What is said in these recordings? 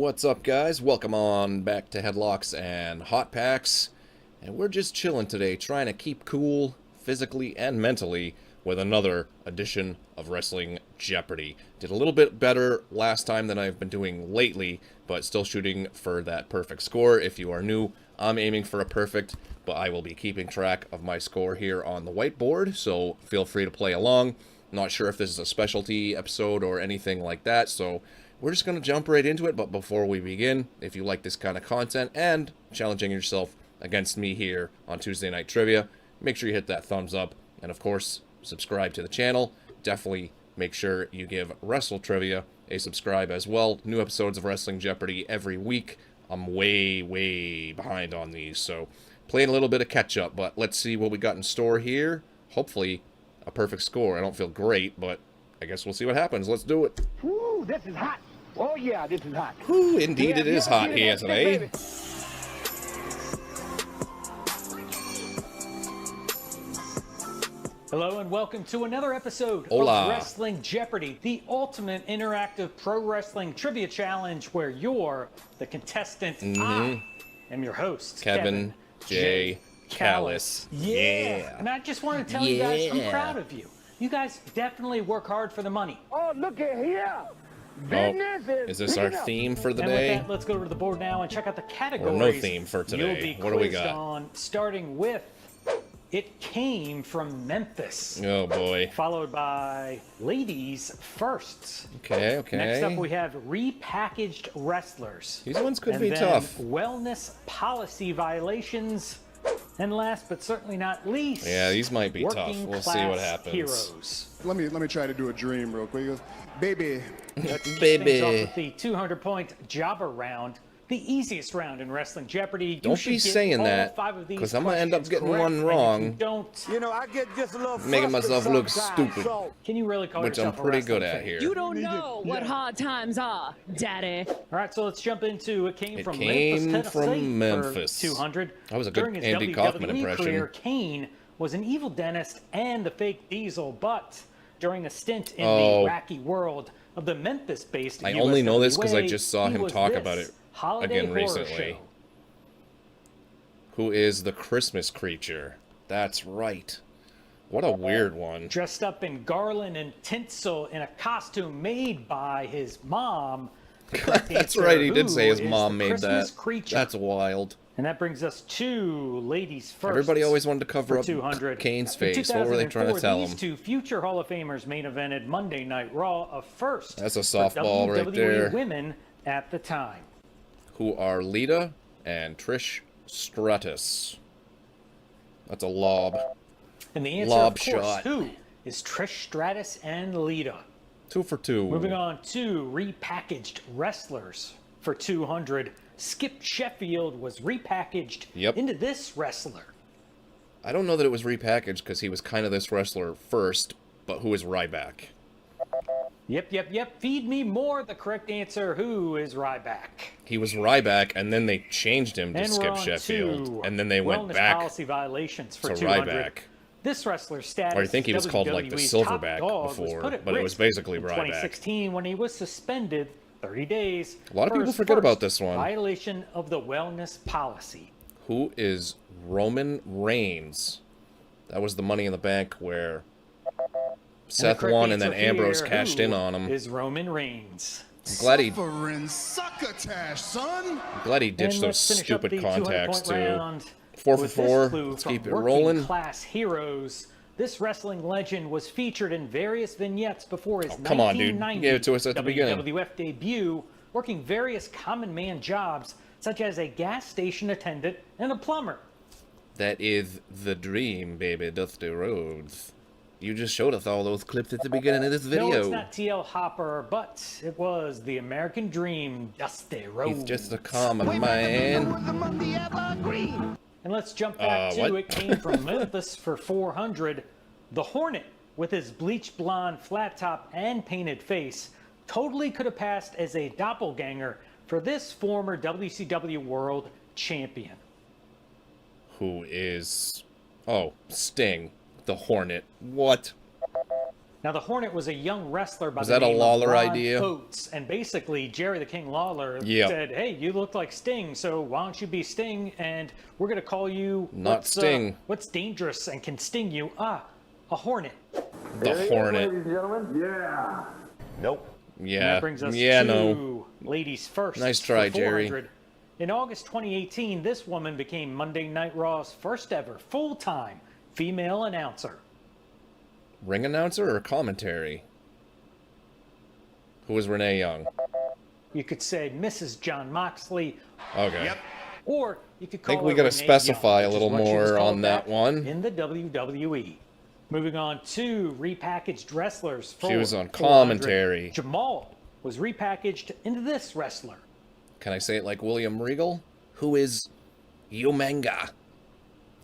What's up, guys? Welcome on back to Headlocks and Hot Packs. And we're just chilling today, trying to keep cool physically and mentally with another edition of Wrestling Jeopardy. Did a little bit better last time than I've been doing lately, but still shooting for that perfect score. If you are new, I'm aiming for a perfect, but I will be keeping track of my score here on the whiteboard, so feel free to play along. Not sure if this is a specialty episode or anything like that, so we're just going to jump right into it. But before we begin, if you like this kind of content and challenging yourself against me here on Tuesday Night Trivia, make sure you hit that thumbs up, and of course, subscribe to the channel. Definitely make sure you give Wrestle Trivia a subscribe as well. New episodes of Wrestling Jeopardy every week. I'm way behind on these, so playing a little bit of catch-up, but let's see what we got in store here. Hopefully, a perfect score. I don't feel great, but I guess we'll see what happens. Let's do it. Woo, this is hot. Oh, yeah, this is hot. Whew, indeed it is hot here today. Hello and welcome to another episode Hola. of Wrestling Jeopardy, the ultimate interactive pro wrestling trivia challenge where you're the contestant. I am your host, Kevin J. Callis. Yeah. And I just want to tell you guys, I'm proud of you. You guys definitely work hard for the money. Oh, look at here. Oh, is this our theme for the day? With that, let's go to the board now and check out the categories. Or no theme for today. You'll be What do we quizzed got? on, starting with It Came from Memphis. Oh boy. Followed by Ladies First. Okay. Next up, we have Repackaged Wrestlers. These ones could And be then tough. Wellness Policy Violations. And last but certainly not least, Yeah, these might be tough. Working We'll see what Class happens. Heroes. Let me try to do a dream real quick. He goes, baby. Things off Baby. with the 200-point Jobber round, the easiest round in Wrestling Jeopardy. Don't be saying that, because I'm going to end up getting one wrong. You know, I get just a little Making myself look sometimes, stupid. so- Can you really call Which I'm yourself a pretty wrestling good at fan? here. You don't know what hard times are, Daddy. All right, so let's jump into It Came from Came Memphis, from Tennessee Memphis. for 200. That was a good During his Andy WWE Kaufman impression. career, Kane was an evil dentist and the fake Diesel, but during a stint in Oh. the wacky world of the Memphis-based I only know this because I USWA, just saw he him was talk this about it holiday again horror recently. show. Who is the Christmas creature? That's right. What a weird one. Dressed up in garland and tinsel in a costume made by his mom. The correct That's answer, right, he did who say his is mom the made Christmas that. creature? That's wild. And that brings us to Ladies First. Everybody always wanted to cover for up 200. Kane's In face. What were they trying to 2004, tell these him? two future Hall of Famers main evented Monday Night Raw, a first That's a for softball right WWE there. women at the time. Who are Lita and Trish Stratus. That's a lob. And the answer, Lob of course, shot. who is Trish Stratus and Lita? 2 for 2. Moving on to Repackaged Wrestlers for 200. Skip Sheffield was repackaged Yep. into this wrestler. I don't know that it was repackaged because he was kind of this wrestler first, but who is Ryback? Yep. Feed me more. The correct answer, who is Ryback? He was Ryback, and then they changed him to And we're Skip on Sheffield, to and then they went wellness back policy violations for to 200. Ryback. This wrestler's status, Or I think he was called, like, the WWE's Silverback top dog, before, put at but it was risk basically in Ryback. 2016 when he was suspended 30 days. A lot of for people his forget about first this one. Violation of the wellness policy. Who is Roman Reigns? That was the Money in the Bank where Seth correct won and then answer here, Ambrose cashed in who on him. Is Roman Reigns. Glad he Suffering succotash, son. ditched And those let's finish up stupid the 200 contacts point too. round 4 for with this 4. clue Let's from keep it Working rolling. Class Heroes. This wrestling legend was featured in various vignettes before his come on, dude. You 1990 gave it to us at the beginning. WWF debut, working various common man jobs such as a gas station attendant and a plumber. That is the dream, baby, Dusty Rhodes. You just showed us all those clips at the beginning of this video. No, it's not T.L. Hopper, but it was the American Dream, Dusty Rhodes. He's just a common man. And let's jump back to what? It Came from Memphis for 400. The Hornet, with his bleached blonde flat top and painted face, totally could have passed as a doppelganger for this former WCW World Champion. Who is... Oh, Sting. The Hornet. What? Now, the Hornet was a young wrestler by Was the that a name of Lawler Ron idea? Oates, and basically Jerry the King Lawler Yep. said, "Hey, you look like Sting, so why don't you be Sting? And we're gonna call you Not Sting. What's dangerous and can sting you? A Hornet." The Hornet. Ladies and gentlemen. Yeah. Nope. And Yeah. that brings us Yeah, to no. ladies first. Nice for try, Jerry. 400. In August 2018, this woman became Monday Night Raw's first ever full-time female announcer. Ring announcer or commentary? Who was Renee Young? You could say Mrs. John Moxley, Okay. Yep. or you could call Think we her gotta Renee specify Young, a which is little what she was more called on that back one. in the WWE. Moving on to repackaged wrestlers. She was on 400. commentary. Jamal was repackaged into this wrestler. Can I say it like William Regal? Who is Umanga,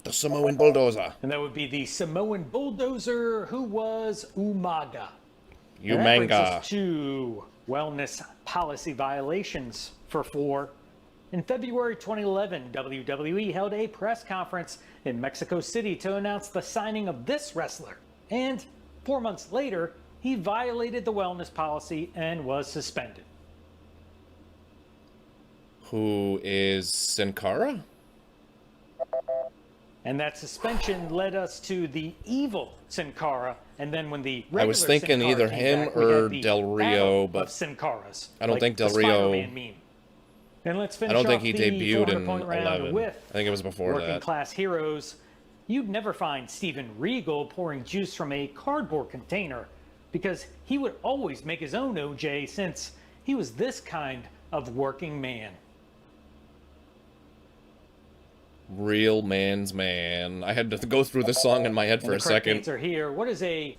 the Samoan bulldozer? And that would be the Samoan bulldozer who was Umaga. And that brings Umanga. us to wellness policy violations for 4. In February 2011, WWE held a press conference in Mexico City to announce the signing of this wrestler. And 4 months later, he violated the wellness policy and was suspended. Who is Sin Cara? And that suspension led us to the evil Sin Cara. And then when the regular I was thinking Sin Cara either came him back, we or had the Del Rio, battle but of Sin Caras, I don't like think Del the Rio- Spider-Man meme. And let's finish I don't think off he the debuted in 400-point round 11. with I think it was before working that. class heroes. You'd never find Steven Regal pouring juice from a cardboard container because he would always make his own OJ since he was this kind of working man. Real man's man. I had to go through the song in my head And for the a correct second. answer here. What is a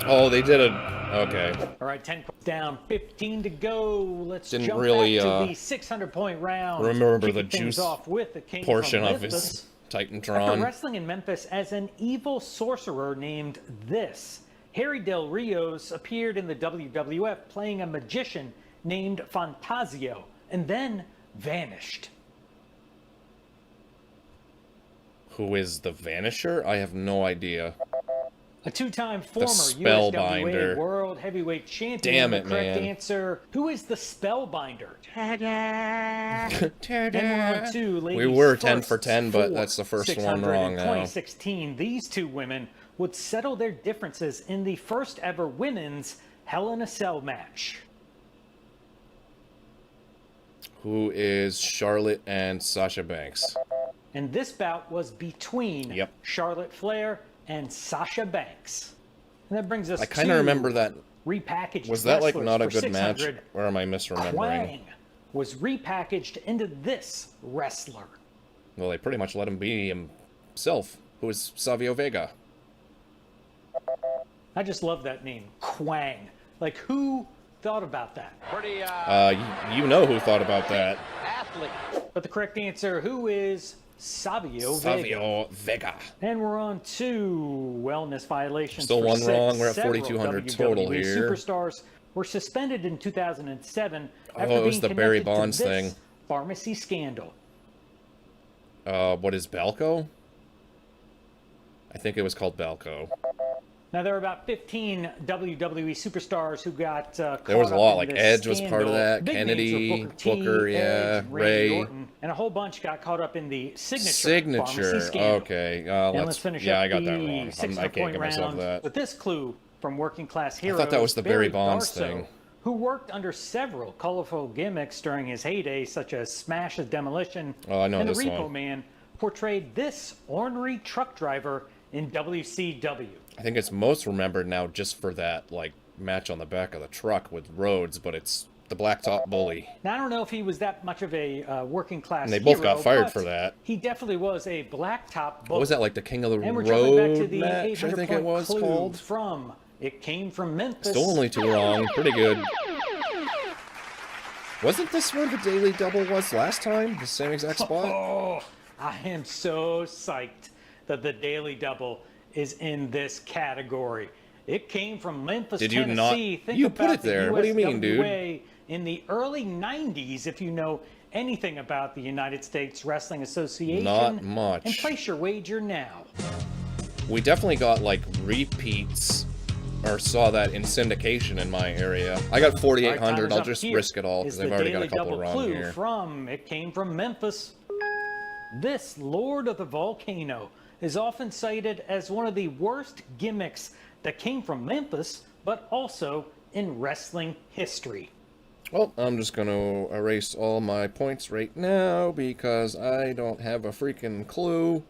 Oh, they did a... Okay. All right, 10 points down, 15 to go. Let's Didn't jump really, back to the 600-point round. remember the Kicking things juice off with the king portion from of his Memphis. After Titantron. wrestling in Memphis as an evil sorcerer named this, Harry Del Rios appeared in the WWF playing a magician named Fantasio and then vanished. Who is the Vanisher? I have no idea. A two-time former Spellbinder. USWA World Heavyweight Champion. Damn it, The correct man. answer. Who is the Spellbinder? Ta-da. And we're on to We ladies were 10 first for 10, but for that's the first 600 one wrong in now. 2016, these two women would settle their differences in the first ever women's Hell in a Cell match. Who is Charlotte and Sasha Banks? And this bout was between Yep. Charlotte Flair and Sasha Banks. And that brings us I kind of remember that. repackaged Was that like wrestlers not a for good match? 600. Or am I misremembering? Quang was repackaged into this wrestler. Well, they pretty much let him be himself. Who is Savio Vega? I just love that name, Quang. Like, who thought about that? Pretty, You know who thought about that. athlete. But the correct answer, who is Savio Vega? Savio Vega. And we're on to wellness violations. Still for one 6. wrong. We're at Several 4,200 total WWE here. Superstars were suspended in 2007 Oh, after it was being the Barry connected to Bonds this thing. pharmacy scandal. What is Balco? I think it was called Balco. Now, there are about 15 WWE superstars who got There caught was a up lot, in like this Edge was part of scandal. that, Big Kennedy, names were Booker, yeah, Edge, Ray. Randy Orton, and a whole bunch got caught up in the signature pharmacy scandal. Okay. And let's finish yeah, up I got the that wrong. I 600 can't point give myself round that. with this clue from Working Class Heroes. thought that was the Barry Bonds Darso, thing. who worked under several colorful gimmicks during his heyday, such as Smash the Demolition Oh, I know and the this Repo one. Man, portrayed this ornery truck driver in WCW. I think it's most remembered now just for that, like, match on the back of the truck with Rhodes, but it's the Blacktop Bully. Now, I don't know if he was that much of a working class And they both hero, got fired but for that. He definitely was a blacktop bully. What was that, like the King of the And we're jumping back to Road the match, I 800 think it point was clue called? from It Came from Memphis. Still only 2 wrong. Pretty good. Wasn't this where the Daily Double was last time? The same exact spot? Oh, I am so psyched that the Daily Double is in this category. It came from Memphis, Did you not- Tennessee. Think You about put it the there. What do you mean, dude? USWA in the early 90s, if you know anything about the United States Wrestling Association. Not much. And place your wager now. We definitely got, like, repeats, or saw that in syndication in my area. I got 4,800. I'll just risk it all, because I've already got a couple wrong here. It came from Memphis. This Lord of the Volcano is often cited as one of the worst gimmicks that came from Memphis, but also in wrestling history. Well, I'm just going to erase all my points right now because I don't have a freaking clue.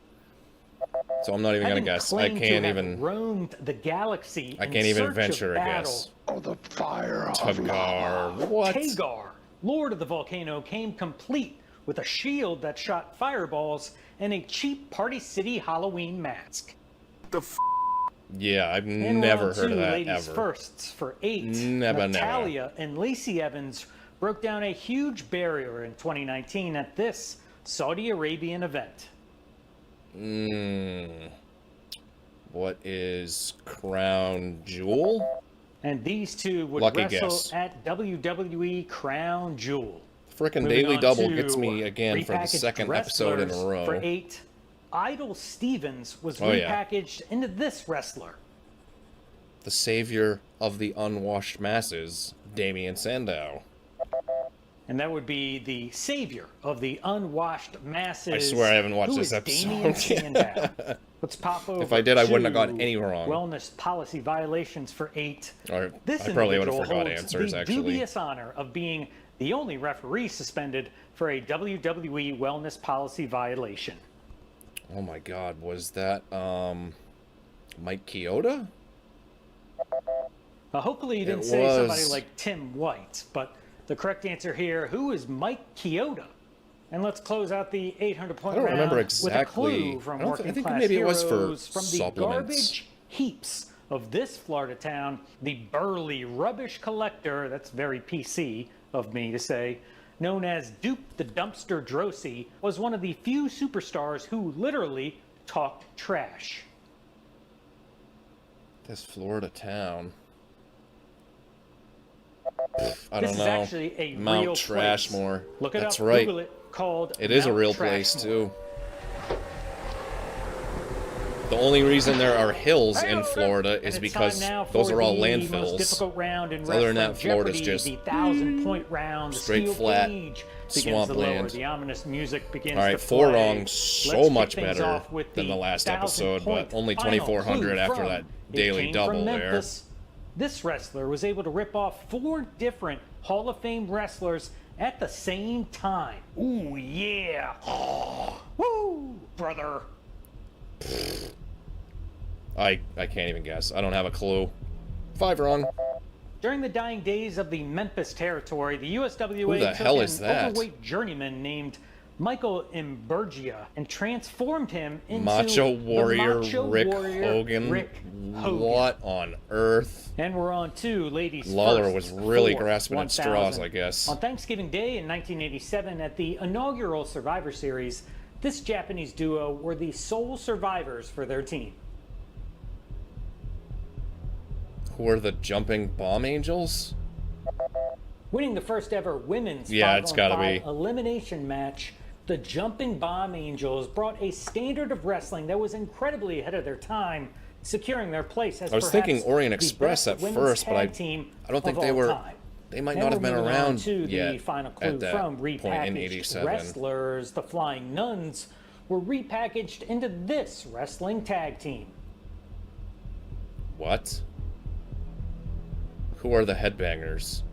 So I'm not even going to guess. I can't even roamed the galaxy. I can't even venture a guess. Oh, the fire of Tagar. What? Tagar, Lord of the Volcano, came complete with a shield that shot fireballs and a cheap Party City Halloween mask. Yeah, I've never heard of that ladies ever. Firsts for 8. Never. Natalia and Lacey Evans broke down a huge barrier in 2019 at this Saudi Arabian event. What is Crown Jewel? And these two would Lucky wrestle guess. at WWE Crown Jewel. Frickin' Moving Daily on Double to gets me again for the repackaged second episode in a wrestlers row. For 8, Idol Stevens was Oh, yeah. repackaged into this wrestler. The savior of the unwashed masses, Damien Sandow. And that would be the savior of the unwashed masses. I swear I haven't watched who this is Damien episode. Sandow. Let's pop over. If I did, I wouldn't have to gotten any wrong. Wellness policy violations for 8. Or This I probably would have individual forgot holds answers, the actually. dubious honor of being the only referee suspended for a WWE wellness policy violation. Oh my god, was that, Mike Chioda? Hopefully you didn't It say somebody was. like Tim White, but the correct answer here, who is Mike Chioda? And let's close out the 800-point I don't round remember with a exactly. clue from I don't Working I think Class maybe it was for Heroes from the supplements. garbage heaps of this Florida town. The burly rubbish collector, that's very PC of me to say, known as Duke the Dumpster Drosy, was one of the few superstars who literally talked trash. This Florida town. I This don't is know. actually a Mount real Trashmore. place. Look it That's up, right. Google it, called It is a Mount real place, Trashmore. too. The only reason there are hills in Florida is And it's because time now those for are all the most landfills. difficult round in Other than Wrestling that, Florida's Jeopardy, just the 1,000-point round. The straight steel flat cage begins swamp to lower. land. The ominous music begins All right, to 4 play. wrong, so Let's much kick things better off with than the last episode, but 1,000-point only final 2,400 clue after from that It daily Came double from there. Memphis. This wrestler was able to rip off 4 different Hall of Fame wrestlers at the same time. Ooh, yeah. Woo, brother. I can't even guess. I don't have a clue. 5 wrong. During the dying days of the Memphis territory, the USWA Who the took hell an is that? overweight journeyman named Michael Imburgia and transformed him into Macho Warrior the Macho Rick Warrior Hogan? Rick Hogan. What on earth? And we're on to ladies Lawler first was really for grasping at 1,000. straws, I guess. On Thanksgiving Day in 1987, at the inaugural Survivor Series, this Japanese duo were the sole survivors for their team. Who are the Jumping Bomb Angels? Winning the first ever women's Yeah, it's gotta 5-on-5 be. elimination match, the Jumping Bomb Angels brought a standard of wrestling that was incredibly ahead of their time, securing their place as I was perhaps thinking Orient the Express best at women's first, but tag team I don't think of they all were. time. They might And not have we're been moving on around to yet the final clue at that from point in repackaged 87. wrestlers. The Flying Nuns were repackaged into this wrestling tag team. What? Who are the Headbangers?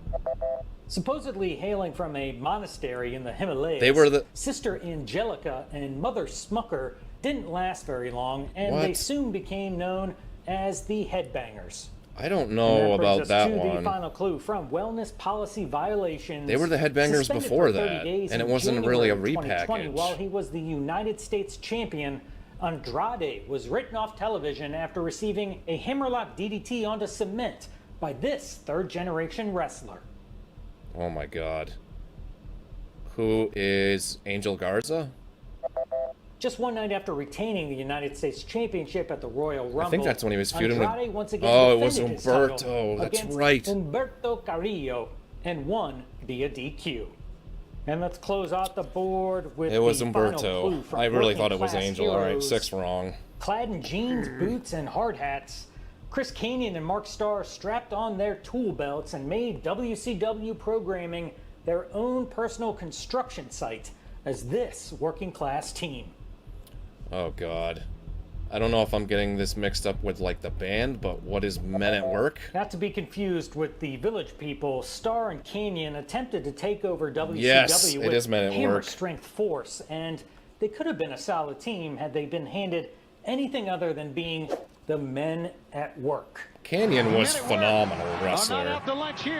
Supposedly hailing from a monastery in the Himalayas, They were the- Sister Angelica and Mother Smucker didn't last very long, and they What? soon became known as the Headbangers. I don't And know that brings about us that to the one. final clue from Wellness Policy Violations. They were the Headbangers Suspended before for 30 that, days and it in wasn't really a January 2020, repackage. While he was the United States champion, Andrade was written off television after receiving a hammerlock DDT onto cement by this third-generation wrestler. Oh my god. Who is Angel Garza? Just one night after retaining the United States Championship at the Royal Rumble, I think that's when he was feuding with- Andrade once again Oh, it was defended his Humberto, title that's against right. Humberto Carrillo and won via DQ. And let's close out the board with It was the final clue Umberto. from I really Working thought it was Class Angel. Alright, Heroes. 6 wrong. Clad in jeans, boots, and hard hats, Chris Kanyon and Mark Starr strapped on their tool belts and made WCW programming their own personal construction site as this working class team. Oh, God. I don't know if I'm getting this mixed up with, like, the band, but what is Men at Work? Not to be confused with the Village People, Starr and Kanyon attempted to take over WCW Yes, it with is Men at Hammer Work. Strength Force, and they could have been a solid team had they been handed anything other than being the Men at Work. Kanyon was phenomenal wrestler.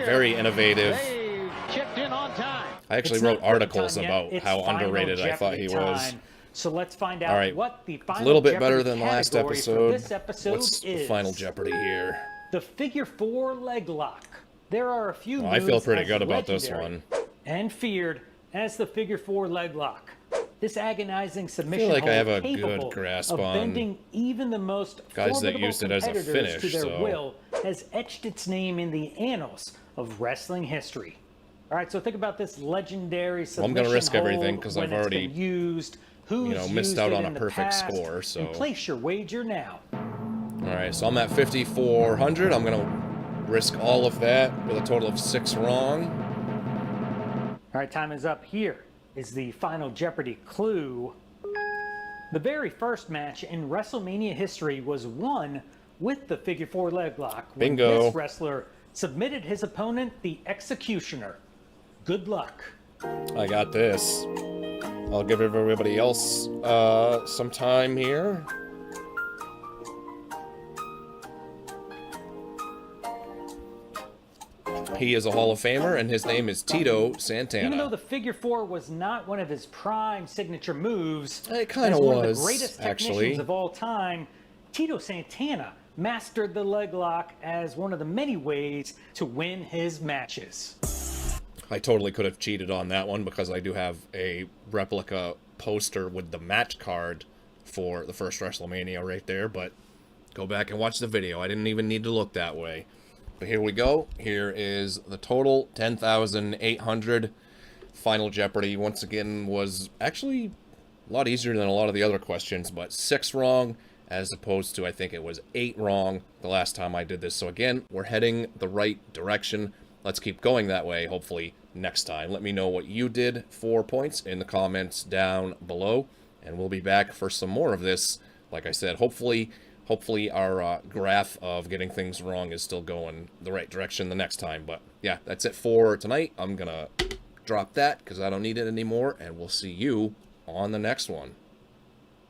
Very innovative. I actually It's wrote not quitting articles time yet. about It's how Final underrated I thought he Jeopardy was. time. So let's find out All right, what the it's Final a little bit better Jeopardy than the last category for episode. this episode What's the is Final Jeopardy here? the figure 4 leg lock. There are a few I feel moves pretty as good about this legendary one. and feared as the figure 4 leg lock. This agonizing submission like I hold have a good capable grasp of on bending even the most guys that formidable used it as a competitors finish, to their so- will has etched its name in the annals of wrestling history. All right, so think about this legendary submission I'm gonna risk everything hold 'cause when I've it's already, been used, who's missed used out it on in a the perfect past, score, so- and place your wager now. All right, so I'm at 5,400. I'm going to risk all of that with a total of 6 wrong. All right, time is up. Here is the Final Jeopardy clue. The very first match in WrestleMania history was won with the figure 4 leg lock when Bingo. this wrestler submitted his opponent, the Executioner. Good luck. I got this. I'll give everybody else some time here. He is a Hall of Famer, and his name is Tito Santana. Even though the figure 4 was not one of his prime signature moves, It kinda as one of was, the greatest actually. technicians of all time, Tito Santana mastered the leg lock as one of the many ways to win his matches. I totally could have cheated on that one because I do have a replica poster with the match card for the first WrestleMania right there, but go back and watch the video. I didn't even need to look that way. But here we go. Here is the total, 10,800. Final Jeopardy, once again, was actually a lot easier than a lot of the other questions, but 6 wrong, as opposed to, I think it was 8 wrong the last time I did this. So again, we're heading the right direction. Let's keep going that way, hopefully, next time. Let me know what you did for points in the comments down below, and we'll be back for some more of this. Like I said, hopefully our graph of getting things wrong is still going the right direction the next time. But yeah, that's it for tonight. I'm gonna drop that because I don't need it anymore, and we'll see you on the next one.